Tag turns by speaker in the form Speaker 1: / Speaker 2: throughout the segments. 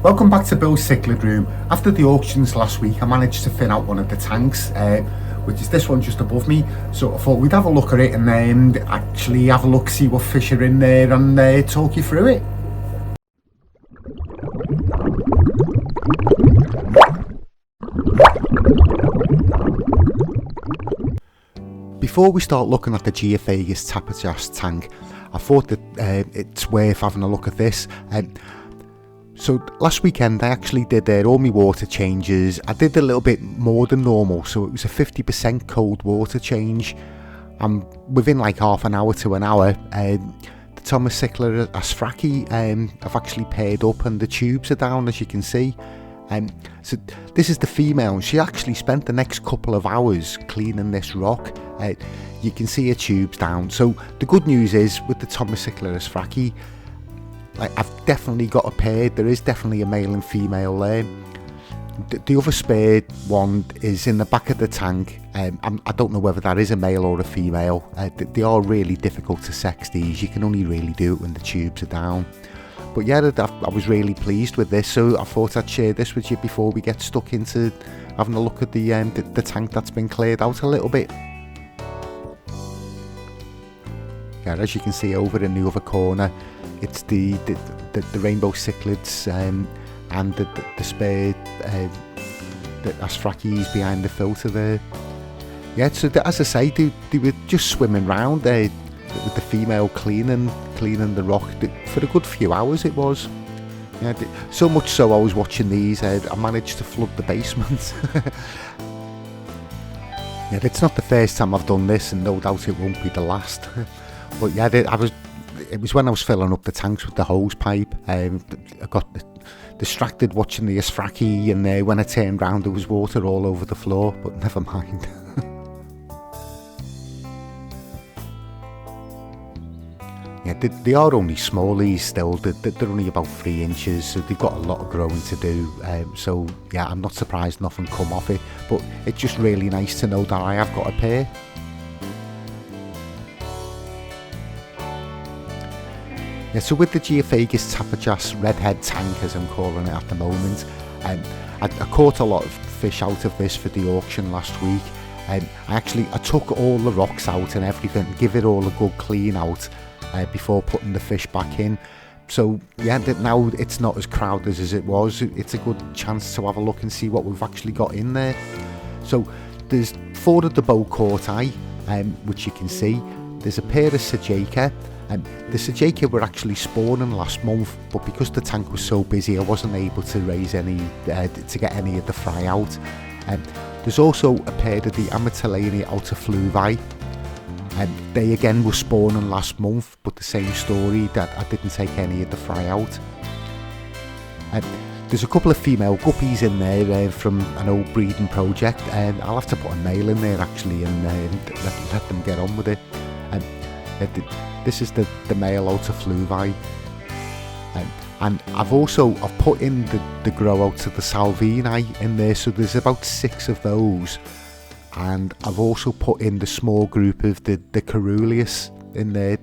Speaker 1: Welcome back to Bill's Cichlid Room. After the auctions last week, I managed to fit out one of the tanks, which is this one just above me. So I thought we'd have a look at it and actually have a look, see what fish are in there and talk you through it. Before we start looking at the Geophagus Tapajos tank, I thought that it's worth having a look at this. So last weekend I actually did all my water changes. I did a little bit more than normal, so it was a 50% cold water change. And within like half an hour to an hour, the Tomocichla asfraci I've actually paired up and the tubes are down, as you can see. So this is the female. She actually spent the next couple of hours cleaning this rock. You can see her tubes down. So the good news is with the Tomocichla asfraci, I've definitely got a pair. There is definitely a male and female there. The other spare one is in the back of the tank. I don't know whether that is a male or a female. They are really difficult to sex, these. You can only really do it when the tubes are down. But yeah, I was really pleased with this, so I thought I'd share this with you before we get stuck into having a look at the tank that's been cleared out a little bit. Yeah, as you can see over in the other corner, it's the rainbow cichlids and the spare the asfracis behind the filter there. Yeah, so as I say, they were just swimming around there with the female cleaning the rock for a good few hours. It was. Yeah, so much so I was watching these. I managed to flood the basement. Yeah, it's not the first time I've done this, and no doubt it won't be the last. But yeah, it was when I was filling up the tanks with the hose pipe. I got distracted watching the asfraci, and when I turned round there was water all over the floor, but never mind. Yeah, they are only small, these still. They're only about 3 inches, so they've got a lot of growing to do. So yeah, I'm not surprised nothing come off it, but it's just really nice to know that I have got a pair. Yeah, so with the Geophagus Tapajos redhead tank, as I'm calling it at the moment, I caught a lot of fish out of this for the auction last week. I took all the rocks out and everything, give it all a good clean out before putting the fish back in. So yeah, now it's not as crowded as it was. It's a good chance to have a look and see what we've actually got in there. So there's 4 of the bow corti, which you can see. There's a pair of sajica. The sajica were actually spawning last month, but because the tank was so busy I wasn't able to raise any to get any of the fry out. There's also a pair of the Amatitlania altoflava. They again were spawning last month, but the same story, that I didn't take any of the fry out. There's a couple of female guppies in there from an old breeding project, and I'll have to put a male in there actually and let them get on with it. This is the male altoflava, and I've put in the grow outs of the salvini in there, so there's about 6 of those, and I've also put in the small group of the caruleus in there,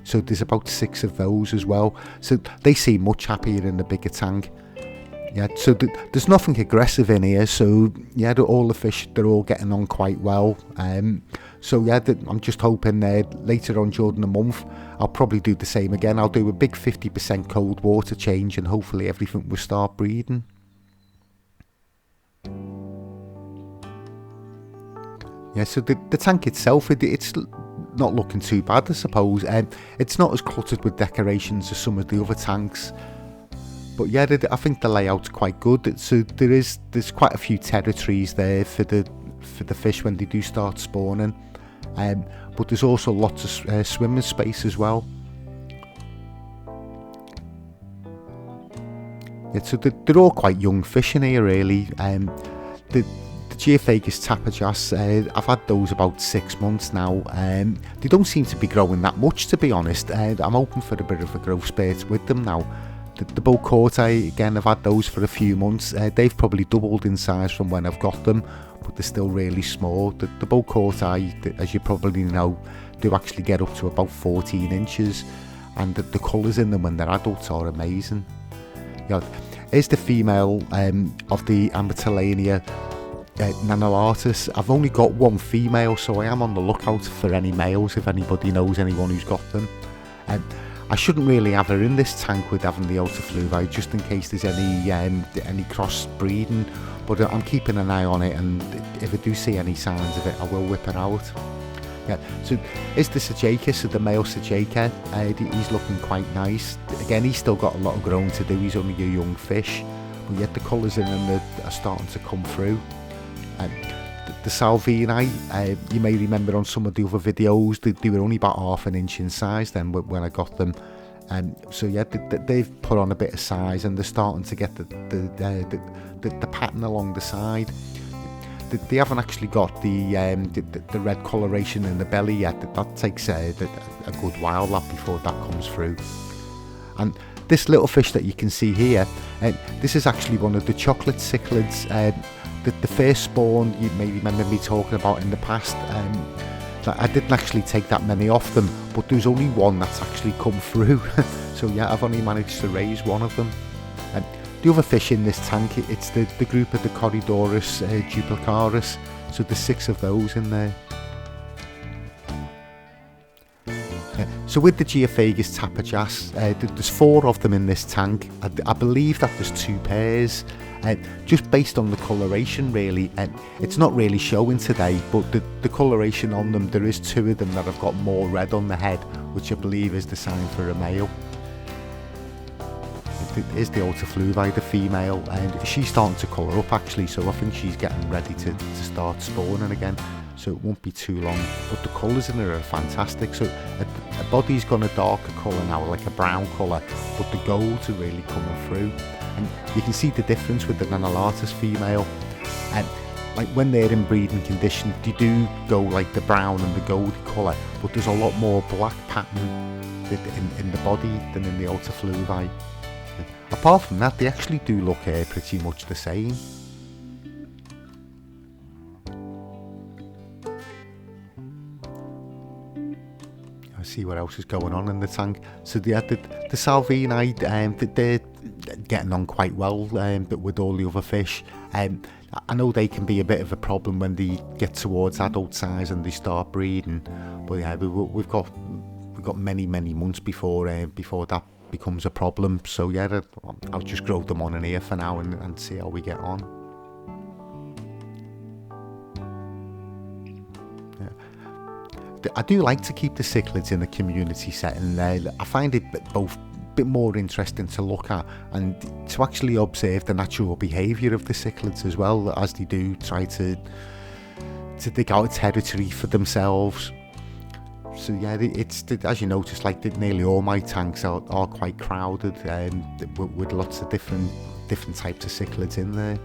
Speaker 1: so there's about 6 of those as well. So they seem much happier in the bigger tank. Yeah, so there's nothing aggressive in here, so yeah, all the fish, they're all getting on quite well. So yeah, I'm just hoping later on during the month I'll probably do the same again. I'll do a big 50% cold water change and hopefully everything will start breeding. Yeah, so the tank itself, it's not looking too bad, I suppose. It's not as cluttered with decorations as some of the other tanks. But yeah, I think the layout's quite good. So there's quite a few territories there for the fish when they do start spawning. But there's also lots of swimming space as well. Yeah, so they're all quite young fish in here really. The Geophagus Tapajos, I've had those about 6 months now. They don't seem to be growing that much, to be honest. I'm hoping for a bit of a growth spurt with them now. The bow corti, again, I've had those for a few months. They've probably doubled in size from when I've got them, but they're still really small. The bow corti, as you probably know, do actually get up to about 14 inches, and the colours in them when they're adults are amazing. Yeah, here's the female of the Amatitlania nanolutea. I've only got one female, so I am on the lookout for any males if anybody knows anyone who's got them. I shouldn't really have her in this tank with having the altoflava, just in case there's any cross breeding, but I'm keeping an eye on it, and if I do see any signs of it, I will whip her out. Yeah, so it's the sajica, so the male sajica, he's looking quite nice. Again, he's still got a lot of growing to do, he's only a young fish, but yet the colours in him are starting to come through. The salvini, you may remember on some of the other videos, they were only about ½ an inch in size then when I got them. So yeah, they've put on a bit of size, and they're starting to get the pattern along the side. They haven't actually got the red coloration in the belly yet. That takes a good while before that comes through. And this little fish that you can see here, this is actually one of the chocolate cichlids. The first spawn, you may remember me talking about in the past. I didn't actually take that many off them, but there's only one that's actually come through. So yeah, I've only managed to raise one of them. The other fish in this tank, it's the group of the Corydoras duplicaris, so there's 6 of those in there. So with the Geophagus Tapajos, there's 4 of them in this tank. I believe that there's 2 pairs, just based on the coloration really. It's not really showing today, but the coloration on them, there is 2 of them that have got more red on the head, which I believe is the sign for a male. Is the altoflava, the female, and she's starting to colour up actually, so I think she's getting ready to start spawning again, so it won't be too long. But the colours in her are fantastic. So her body's gone a darker colour now, like a brown colour, but the golds are really coming through, and you can see the difference with the nanolutea female. And like when they're in breeding condition, they do go like the brown and the goldy colour, but there's a lot more black pattern in the body than in the altoflava. Apart from that, they actually do look pretty much the same. I see what else is going on in the tank. So the salvini, they're getting on quite well, but with all the other fish. I know they can be a bit of a problem when they get towards adult size and they start breeding. But yeah, we've got many months before that becomes a problem, so yeah, I'll just grow them on in here for now and see how we get on. Yeah. I do like to keep the cichlids in a community setting. I find it both a bit more interesting to look at and to actually observe the natural behaviour of the cichlids as well, as they do try to dig out territory for themselves. So yeah, it's as you notice, like nearly all my tanks are quite crowded, with lots of different types of cichlids in there.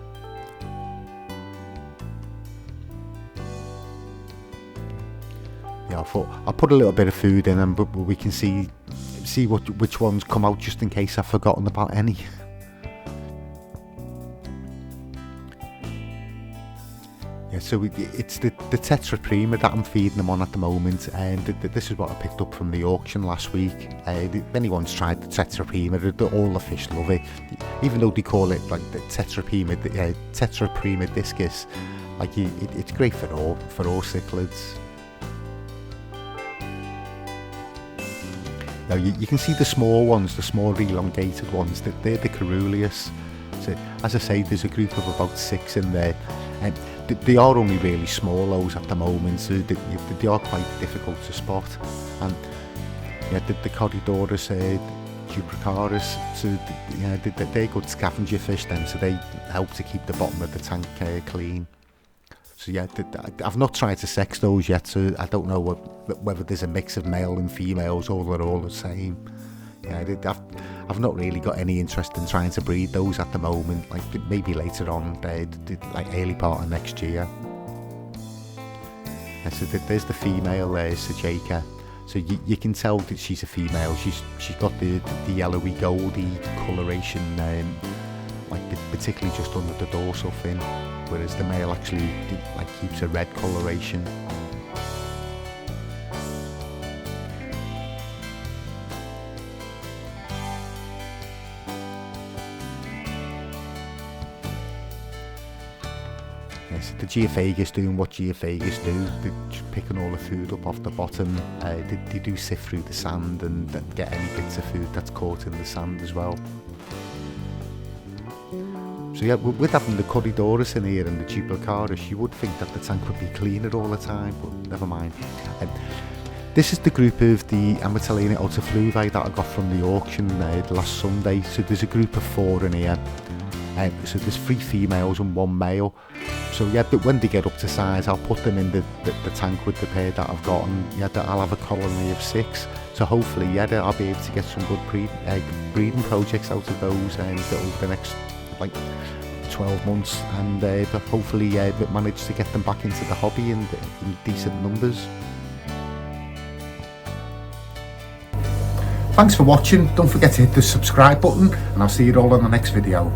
Speaker 1: Yeah, I thought I'll put a little bit of food in them, but we can see which ones come out, just in case I've forgotten about any. Yeah, so it's the Tetra Prima that I'm feeding them on at the moment, and this is what I picked up from the auction last week. If anyone's tried the Tetra Prima, all the fish love it, even though they call it like the Tetra Prima discus. Like it's great for all cichlids. Now you can see the small ones, the small elongated ones, they're the Caruleus. So as I say, there's a group of about 6 in there, and they are only really small those at the moment, so they are quite difficult to spot. And yeah, the Corydoras duplicaris, so yeah, they're good scavenger fish then, so they help to keep the bottom of the tank clean. So yeah, I've not tried to sex those yet, so I don't know whether there's a mix of male and females or they're all the same. Yeah, I've not really got any interest in trying to breed those at the moment. Like maybe later on, like early part of next year. Yeah, so there's the female sajica. So you can tell that she's a female. She's got the yellowy goldy coloration, like particularly just under the dorsal fin, whereas the male actually like keeps a red coloration. Yes, the Geophagus doing what Geophagus do. They're just picking all the food up off the bottom. They do sift through the sand and get any bits of food that's caught in the sand as well. So yeah, with having the Corydorus in here and the Geophagus, you would think that the tank would be cleaner all the time, but never mind. This is the group of the Amatitlania altoflava that I got from the auction last Sunday. So there's a group of 4 in here. So there's 3 females and 1 male. So yeah, but when they get up to size, I'll put them in the tank with the pair that I've got, and yeah, I'll have a colony of 6. So hopefully, yeah, I'll be able to get some good breeding projects out of those over the next like 12 months, and hopefully manage to get them back into the hobby in decent numbers. Thanks for watching. Don't forget to hit the subscribe button, and I'll see you all on the next video.